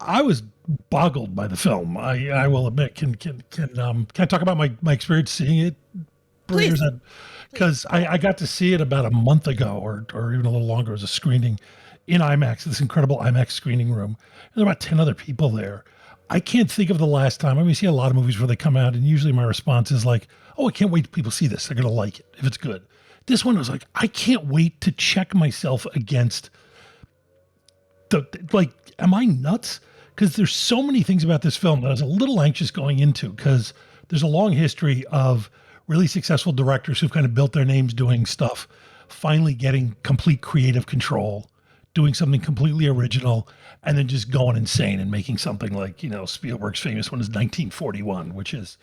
I was boggled by the film. I will admit. Can I talk about my experience seeing it? Please. Because I got to see it about a month ago, or even a little longer. It was a screening in IMAX, this incredible IMAX screening room. And there were about 10 other people there. I can't think of the last time. I mean, we see a lot of movies where they come out, and usually my response is like, oh, I can't wait till people see this. They're going to like it if it's good. This one was like, I can't wait to check myself against am I nuts? Because there's so many things about this film that I was a little anxious going into, because there's a long history of really successful directors who've kind of built their names doing stuff, finally getting complete creative control, doing something completely original, and then just going insane and making something like, Spielberg's famous one is 1941, which is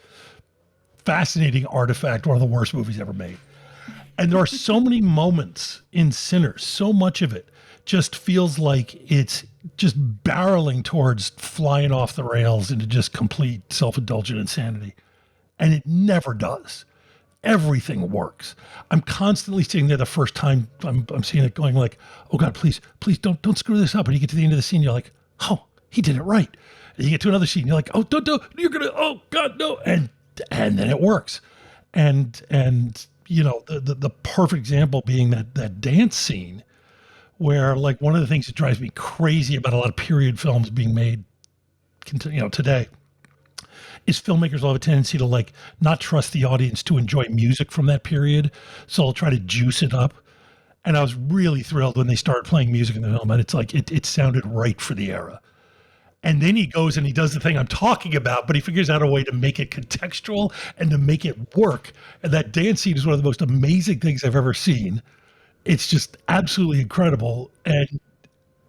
fascinating artifact, one of the worst movies ever made. And there are so many moments in Sinners, so much of it just feels like it's just barreling towards flying off the rails into just complete self-indulgent insanity. And it never does. Everything works. I'm constantly sitting there the first time I'm seeing it going like, oh God, please don't screw this up. And you get to the end of the scene, you're like, oh, he did it right. And you get to another scene, you're like, oh, don't, oh God, no. And then it works. And the perfect example being that dance scene where, like, one of the things that drives me crazy about a lot of period films being made, today, is filmmakers will have a tendency to like not trust the audience to enjoy music from that period. So they'll try to juice it up. And I was really thrilled when they started playing music in the film, and it's like, it sounded right for the era. And then he goes and he does the thing I'm talking about, but he figures out a way to make it contextual and to make it work. And that dance scene is one of the most amazing things I've ever seen. It's just absolutely incredible. And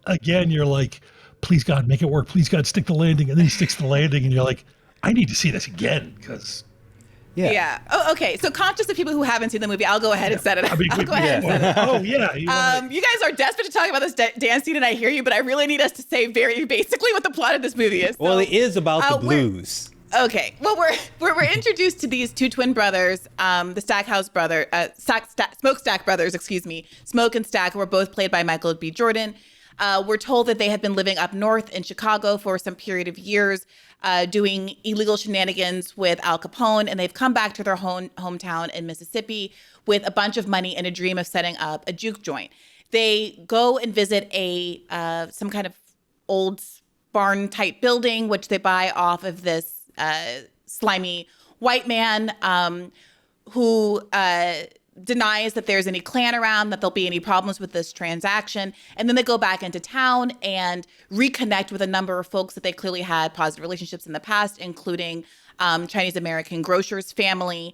again, you're like, please God, make it work. Please God, stick the landing. And then he sticks the landing, and you're like, I need to see this again, because yeah. Oh, okay. So conscious of people who haven't seen the movie, I'll go ahead and set it up. I'll go ahead and set it up. Oh, yeah. You guys are desperate to talk about this dance scene, and I hear you, but I really need us to say very basically what the plot of this movie is. Well, it is about the blues. Okay. Well, we're introduced to these two twin brothers, the Stackhouse brother, Smokestack brothers, excuse me. Smoke and Stack were both played by Michael B. Jordan. We're told that they had been living up north in Chicago for some period of years, doing illegal shenanigans with Al Capone, and they've come back to their hometown in Mississippi with a bunch of money and a dream of setting up a juke joint. They go and visit some kind of old barn-type building, which they buy off of this slimy white man who denies that there's any Klan around, that there'll be any problems with this transaction. And then they go back into town and reconnect with a number of folks that they clearly had positive relationships in the past, including Chinese-American grocer's family,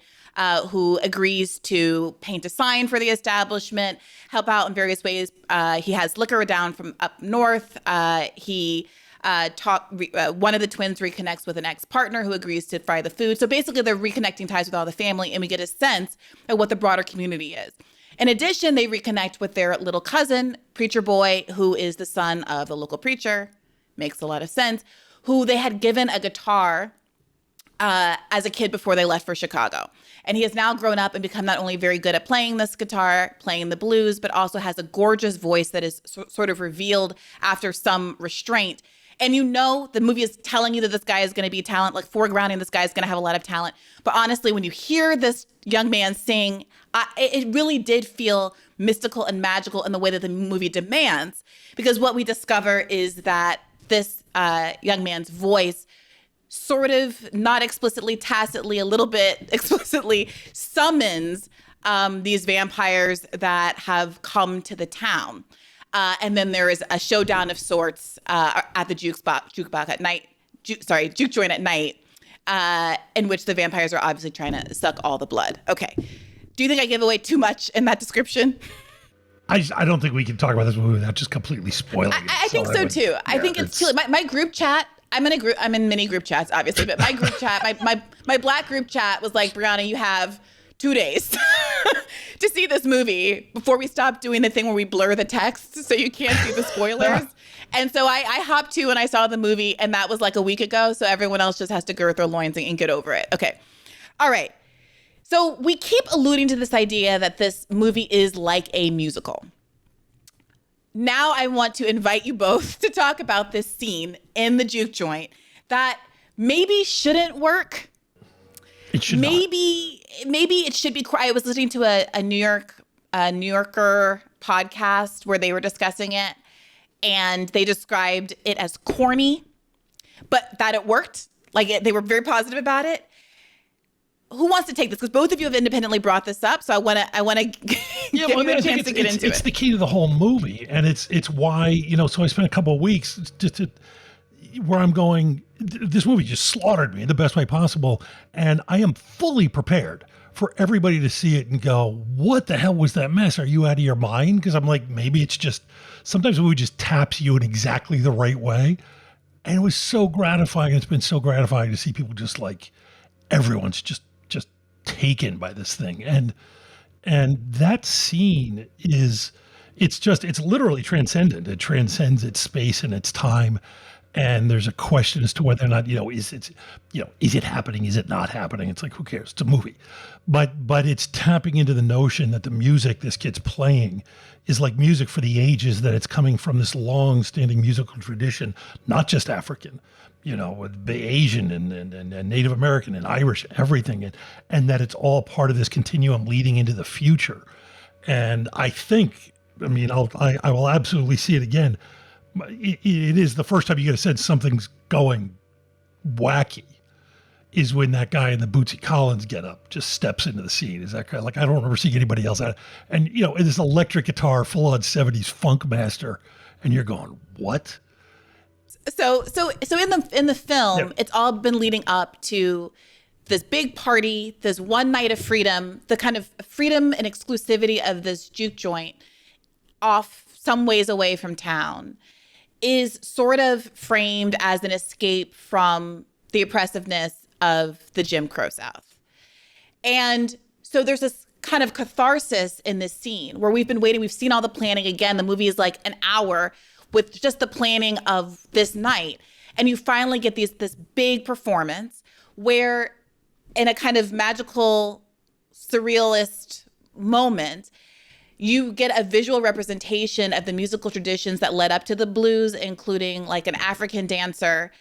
who agrees to paint a sign for the establishment, help out in various ways. He has liquor down from up north. One of the twins reconnects with an ex-partner who agrees to fry the food. So basically, they're reconnecting ties with all the family, and we get a sense of what the broader community is. In addition, they reconnect with their little cousin, Preacher Boy, who is the son of the local preacher. Makes a lot of sense. Who they had given a guitar as a kid before they left for Chicago. And he has now grown up and become not only very good at playing this guitar, playing the blues, but also has a gorgeous voice that is sort of revealed after some restraint. And the movie is telling you that this guy is going to be talent, like foregrounding this guy is going to have a lot of talent. But honestly, when you hear this young man sing, it really did feel mystical and magical in the way that the movie demands. Because what we discover is that this young man's voice sort of, not explicitly, tacitly, a little bit explicitly, summons these vampires that have come to the town. And then there is a showdown of sorts at the juke joint at night, in which the vampires are obviously trying to suck all the blood. Okay. Do you think I give away too much in that description? I don't think we can talk about this movie without just completely spoiling it. I think so too. Yeah, I think it's too. My group chat. I'm in many group chats, obviously, but my group chat, my Black group chat was like, Briahna, you have 2 days to see this movie before we stop doing the thing where we blur the text so you can't see the spoilers. And so I hopped to when I saw the movie, and that was like a week ago. So everyone else just has to girth their loins and get over it. Okay. All right. So we keep alluding to this idea that this movie is like a musical. now I want to invite you both to talk about this scene in the juke joint that maybe shouldn't work. It should maybe it should be. I was listening to a New Yorker podcast where they were discussing it, and they described it as corny, but that it worked. Like they were very positive about it. Who wants to take this? Because both of you have independently brought this up, so I want to get you a chance to get into it. It's the key to the whole movie, and it's why, so I spent a couple of weeks where I'm going, this movie just slaughtered me in the best way possible, and I am fully prepared for everybody to see it and go, what the hell was that mess? Are you out of your mind? Because I'm like, maybe it's just, sometimes the movie just taps you in exactly the right way. And it was so gratifying. It's been so gratifying to see people just like, everyone's just taken by this thing. And that scene it's literally transcendent. It transcends its space and its time. And there's a question as to whether or not, is it happening? Is it not happening? It's like, who cares? It's a movie. But it's tapping into the notion that the music this kid's playing is like music for the ages, that it's coming from this long-standing musical tradition, not just African, with Asian and Native American and Irish, everything. And that it's all part of this continuum leading into the future. And I think, I will absolutely see it again. It is the first time you get a sense something's going wacky is when that guy in the Bootsy Collins getup just steps into the scene. Is that kind of like, I don't remember seeing anybody else at it. And, this electric guitar, full on 70s funk master. And you're going, what? So in the film, yeah. It's all been leading up to this big party, this one night of freedom, the kind of freedom and exclusivity of this juke joint off some ways away from town is sort of framed as an escape from the oppressiveness of the Jim Crow South. And so there's this kind of catharsis in this scene where we've been waiting. We've seen all the planning. Again, the movie is like an hour with just the planning of this night. And you finally get this big performance where, in a kind of magical, surrealist moment, you get a visual representation of the musical traditions that led up to the blues, including like an African dancer,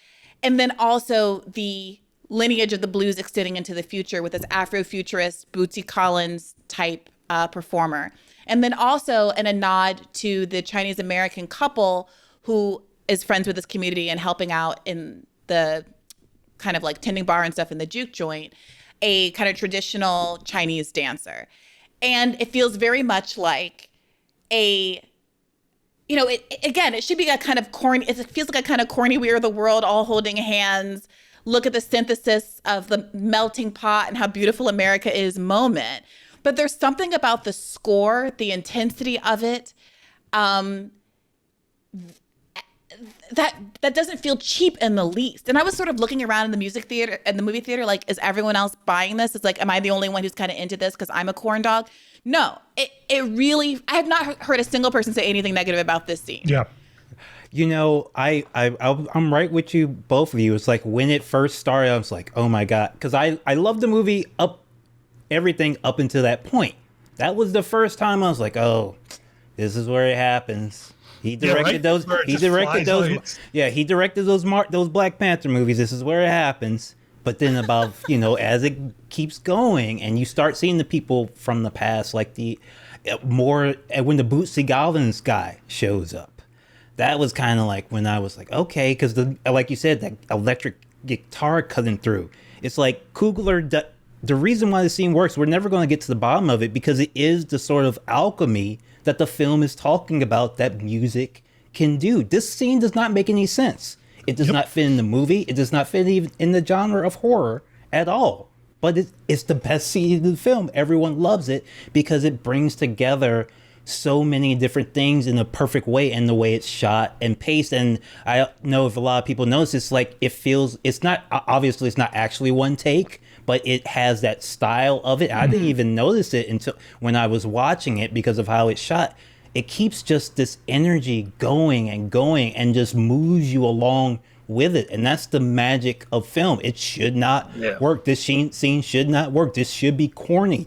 and then also the lineage of the blues extending into the future with this Afrofuturist Bootsy Collins type performer. And then also in a nod to the Chinese American couple who is friends with this community and helping out in the kind of like tending bar and stuff in the juke joint, a kind of traditional Chinese dancer. And it feels very much like it should be a kind of corny, it feels like a kind of corny We Are the World, all holding hands, look at the synthesis of the melting pot and how beautiful America is moment. But there's something about the score, the intensity of it, that doesn't feel cheap in the least. And I was sort of looking around in the movie theater, like, is everyone else buying this? It's like, am I the only one who's kind of into this because I'm a corn dog? No, it really, I have not heard a single person say anything negative about this scene. Yeah. I'm right with you, both of you. It's like when it first started, I was like, oh my God. Because I love the movie everything up until that point. That was the first time I was like, oh, this is where it happens. He directed those. He directed those. Yeah, he directed those Black Panther movies. This is where it happens. But then about as it keeps going, and you start seeing the people from the past, like when the Bootsy Collins guy shows up, that was kind of like when I was like, okay, because like you said, that electric guitar cutting through. It's like Coogler. The reason why the scene works, we're never going to get to the bottom of it because it is the sort of alchemy that the film is talking about that music can do. This scene does not make any sense. It does not fit in the movie. It does not fit even in the genre of horror at all. But it's the best scene in the film. Everyone loves it because it brings together so many different things in a perfect way, and the way it's shot and paced. And I don't know if a lot of people notice, it's like it's not actually one take, but it has that style of it. I didn't even notice it until when I was watching it because of how it's shot. It keeps just this energy going and just moves you along with it. And that's the magic of film. It should not work. This scene should not work. This should be corny.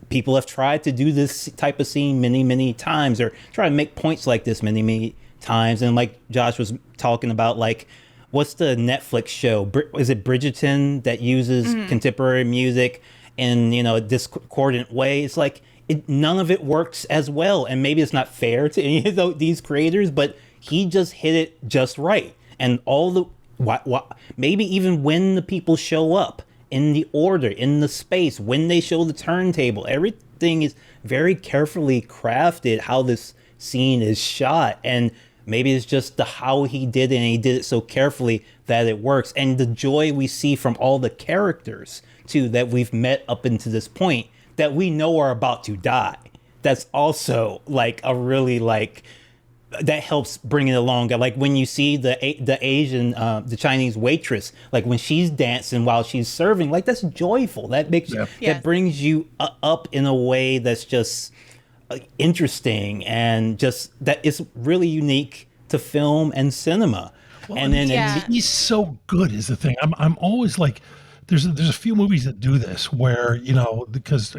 People have tried to do this type of scene many, many times, or try to make points like this many, many times. And like Josh was talking about, like, what's the Netflix show? Is it Bridgerton that uses contemporary music in, a discordant way? It's like, none of it works as well. And maybe it's not fair to any of these creators, but he just hit it just right. And all the, maybe even when the people show up, in the order, in the space, when they show the turntable, everything is very carefully crafted, how this scene is shot. And maybe it's just how he did it, and he did it so carefully that it works. And the joy we see from all the characters, too, that we've met up until this point, that we know are about to die. That's also, like, a really, like, that helps bring it along. Like when you see the Asian, the Chinese waitress, like when she's dancing while she's serving, like that's joyful. That makes that brings you up in a way that's just interesting, and just that is really unique to film and cinema. Well, and then he's so good is the thing. I'm always like, there's a few movies that do this where, because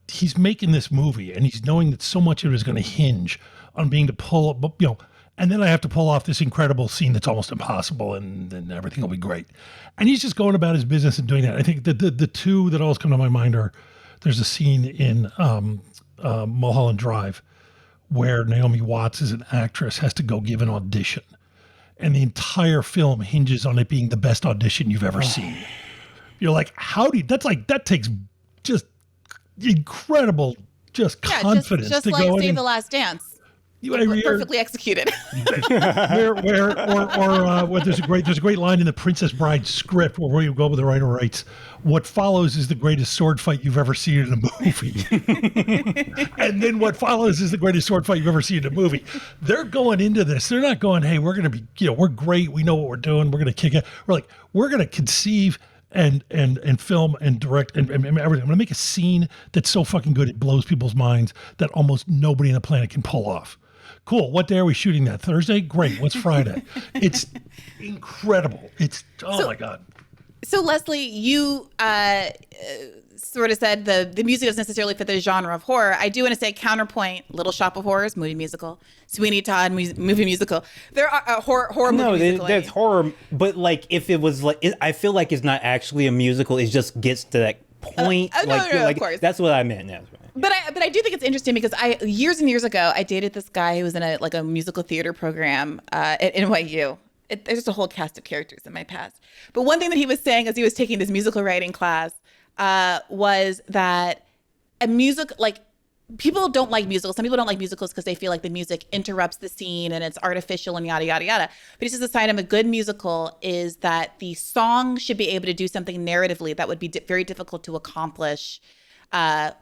he's making this movie and he's knowing that so much of it is going to hinge on being to pull up, and then I have to pull off this incredible scene that's almost impossible, and then everything will be great. And he's just going about his business and doing that. I think the two that always come to my mind are, there's a scene in Mulholland Drive where Naomi Watts, as an actress, has to go give an audition. And the entire film hinges on it being the best audition you've ever seen. You're like, that takes just incredible, confidence just to like go in. Save the Last Dance. Perfectly executed. Where there's a great line in the Princess Bride script where you go with the writer writes, "What follows is the greatest sword fight you've ever seen in a movie." And then what follows is the greatest sword fight you've ever seen in a movie. They're going into this. They're not going, "Hey, we're going to be, we're great. We know what we're doing. We're going to kick it." We're like, we're going to conceive and film and direct and everything. I'm going to make a scene that's so fucking good it blows people's minds that almost nobody on the planet can pull off. Cool. What day are we shooting that? Thursday? Great. What's Friday? It's incredible. My God. So Leslie, you sort of said the music doesn't necessarily fit the genre of horror. I do want to say counterpoint, Little Shop of Horrors, movie musical, Sweeney Todd, movie musical. There are horror movie musical. There's horror, but like if it was like, I feel like it's not actually a musical. It just gets to that point. No, of course. That's what I meant. That's right. But I do think it's interesting because years and years ago I dated this guy who was in a musical theater program at NYU. There's a whole cast of characters in my past. But one thing that he was saying as he was taking this musical writing class was that a music, like, people don't like musicals. Some people don't like musicals because they feel like the music interrupts the scene and it's artificial and yada, yada, yada. But he says the sign of a good musical is that the song should be able to do something narratively that would be very difficult to accomplish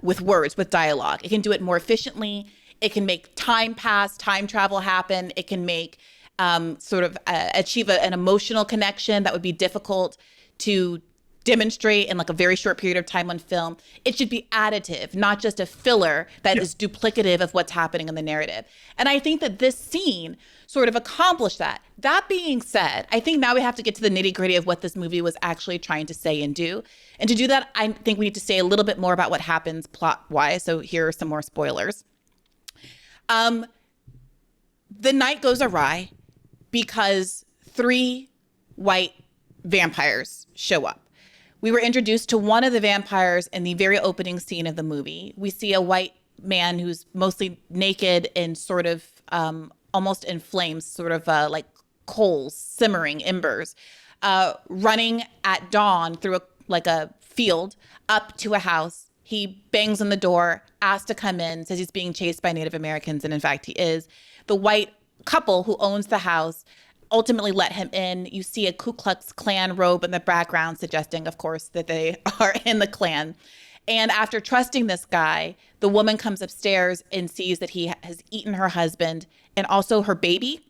with words, with dialogue. It can do it more efficiently. It can make time pass, time travel happen. It can make achieve an emotional connection that would be difficult to demonstrate in like a very short period of time on film. It should be additive, not just a filler that is duplicative of what's happening in the narrative. And I think that this scene sort of accomplished that. That being said, I think now we have to get to the nitty-gritty of what this movie was actually trying to say and do. And to do that, I think we need to say a little bit more about what happens plot-wise. So here are some more spoilers. The night goes awry because 3 white vampires show up. We were introduced to one of the vampires in the very opening scene of the movie. We see a white man who's mostly naked and sort of almost in flames, sort of like coals, simmering embers, running at dawn through a field up to a house. He bangs on the door, asks to come in, says he's being chased by Native Americans, and in fact he is. The white couple who owns the house ultimately let him in. You see a Ku Klux Klan robe in the background, suggesting, of course, that they are in the Klan. And after trusting this guy, the woman comes upstairs and sees that he has eaten her husband and also her baby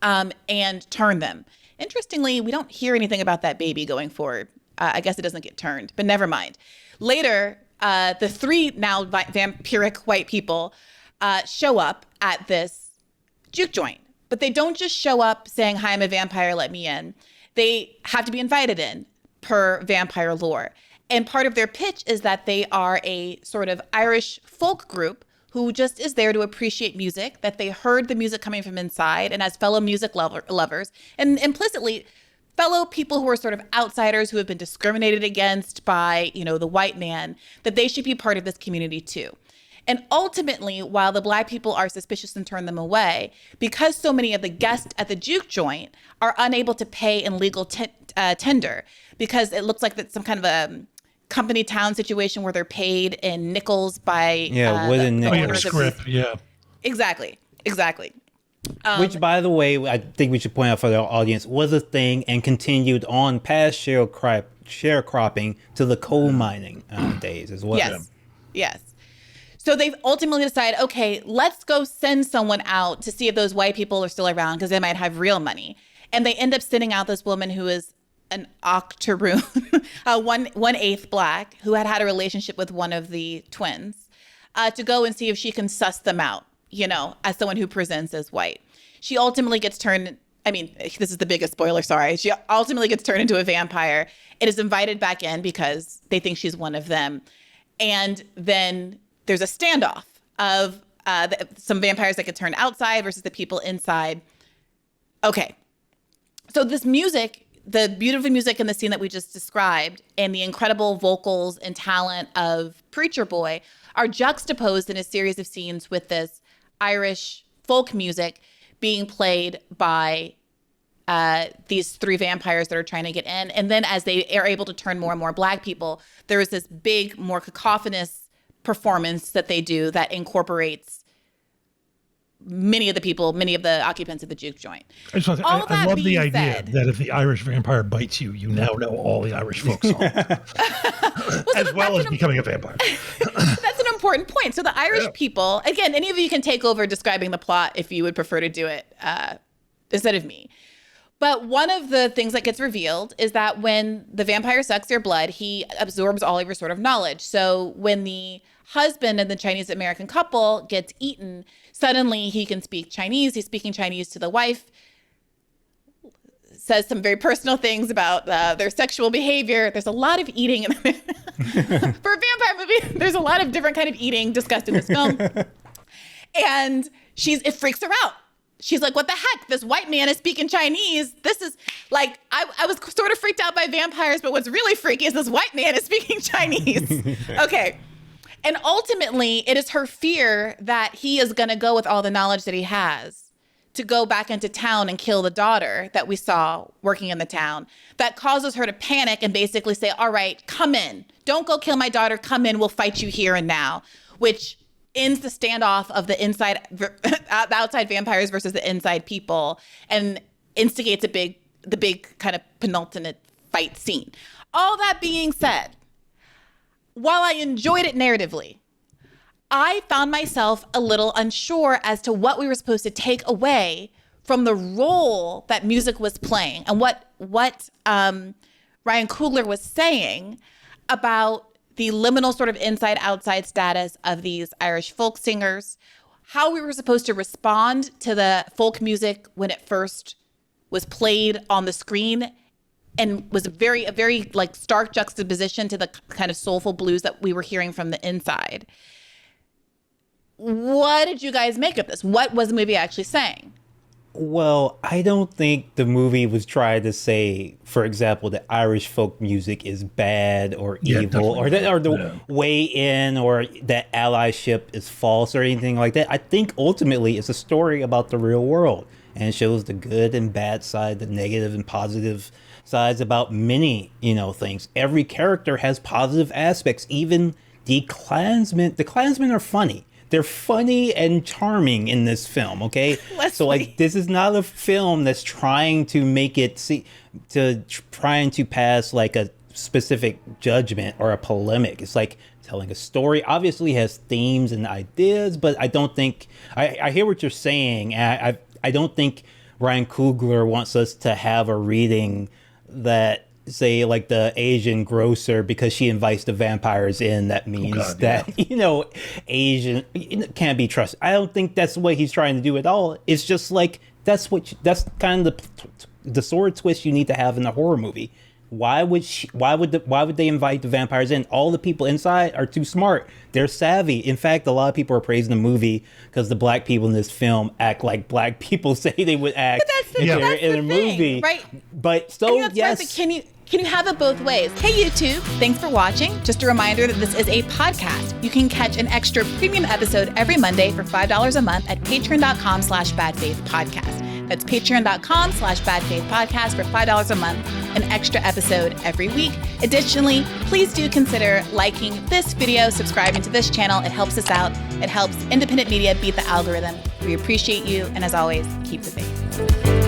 and turned them. Interestingly, we don't hear anything about that baby going forward. I guess it doesn't get turned, but never mind. Later, the 3 now vampiric white people show up at this juke joint But they don't just show up saying, "Hi, I'm a vampire, let me in." They have to be invited in per vampire lore. And part of their pitch is that they are a sort of Irish folk group who just is there to appreciate music, that they heard the music coming from inside, and as fellow music lovers, and implicitly fellow people who are sort of outsiders who have been discriminated against by, the white man, that they should be part of this community too. And ultimately, while the Black people are suspicious and turn them away, because so many of the guests at the juke joint are unable to pay in legal tender, because it looks like that's some kind of a company town situation where they're paid in nickels by wooden nickels. Yeah. Exactly. Which, by the way, I think we should point out for the audience, was a thing and continued on past sharecropping to the coal mining days as well. Yes. So they've ultimately decided, okay, let's go send someone out to see if those white people are still around because they might have real money. And they end up sending out this woman who is an octoroon, 1/8 Black, who had a relationship with one of the twins, to go and see if she can suss them out, as someone who presents as white. She ultimately gets turned, this is the biggest spoiler, sorry. She ultimately gets turned into a vampire and is invited back in because they think she's one of them. And then there's a standoff of some vampires that get turned outside versus the people inside. Okay. So this music, the beautiful music in the scene that we just described, and the incredible vocals and talent of Preacher Boy are juxtaposed in a series of scenes with this Irish folk music being played by these three vampires that are trying to get in. And then as they are able to turn more and more Black people, there is this big, more cacophonous performance that they do that incorporates many of the occupants of the juke joint. I love the idea that if the Irish vampire bites you, you now know all the Irish folk songs. As well as becoming a vampire. That's an important point. So the Irish people, again, any of you can take over describing the plot if you would prefer to do it instead of me. But one of the things that gets revealed is that when the vampire sucks your blood, he absorbs all of your sort of knowledge. So when the husband and the Chinese American couple gets eaten, suddenly he can speak Chinese. He's speaking Chinese to the wife, says some very personal things about their sexual behavior. There's a lot of eating. For a vampire movie, there's a lot of different kind of eating discussed in this film. And it freaks her out. She's like, what the heck? This white man is speaking Chinese. This is like, I was sort of freaked out by vampires, but what's really freaky is this white man is speaking Chinese. Okay. And ultimately, it is her fear that he is going to go with all the knowledge that he has to go back into town and kill the daughter that we saw working in the town that causes her to panic and basically say, all right, come in. Don't go kill my daughter. Come in. We'll fight you here and now, which ends the standoff of the outside vampires versus the inside people and instigates the big kind of penultimate fight scene. All that being said, while I enjoyed it narratively, I found myself a little unsure as to what we were supposed to take away from the role that music was playing and what Ryan Coogler was saying about the liminal sort of inside-outside status of these Irish folk singers, how we were supposed to respond to the folk music when it first was played on the screen and was a very like stark juxtaposition to the kind of soulful blues that we were hearing from the inside. What did you guys make of this? What was the movie actually saying? Well, I don't think the movie was trying to say, for example, that Irish folk music is bad or evil or the way in or that allyship is false or anything like that. I think ultimately it's a story about the real world and it shows the good and bad side, the negative and positive sides about many, things. Every character has positive aspects. Even the Klansmen. The Klansmen are funny. They're funny and charming in this film, okay? So this is not a film that's trying to make it trying to pass like a specific judgment or a polemic. It's like telling a story. Obviously has themes and ideas, but I don't think I hear what you're saying. And I don't think Ryan Coogler wants us to have a reading that say like the Asian grocer, because she invites the vampires in, that means Asian can't be trusted. I don't think that's what he's trying to do at all. It's just like that's kind of the sword twist you need to have in a horror movie. Why would they invite the vampires in? All the people inside are too smart. They're savvy. In fact, a lot of people are praising the movie because the black people in this film act like black people say they would act in a movie. Right. But so yes. Right, but can you have it both ways? Hey YouTube, thanks for watching. Just a reminder that this is a podcast. You can catch an extra premium episode every Monday for $5 a month at patreon.com/badfaithpodcast. That's patreon.com/badfaithpodcast for $5 a month, an extra episode every week. Additionally, please do consider liking this video, subscribing to this channel. It helps us out. It helps independent media beat the algorithm. We appreciate you. And as always, keep the faith.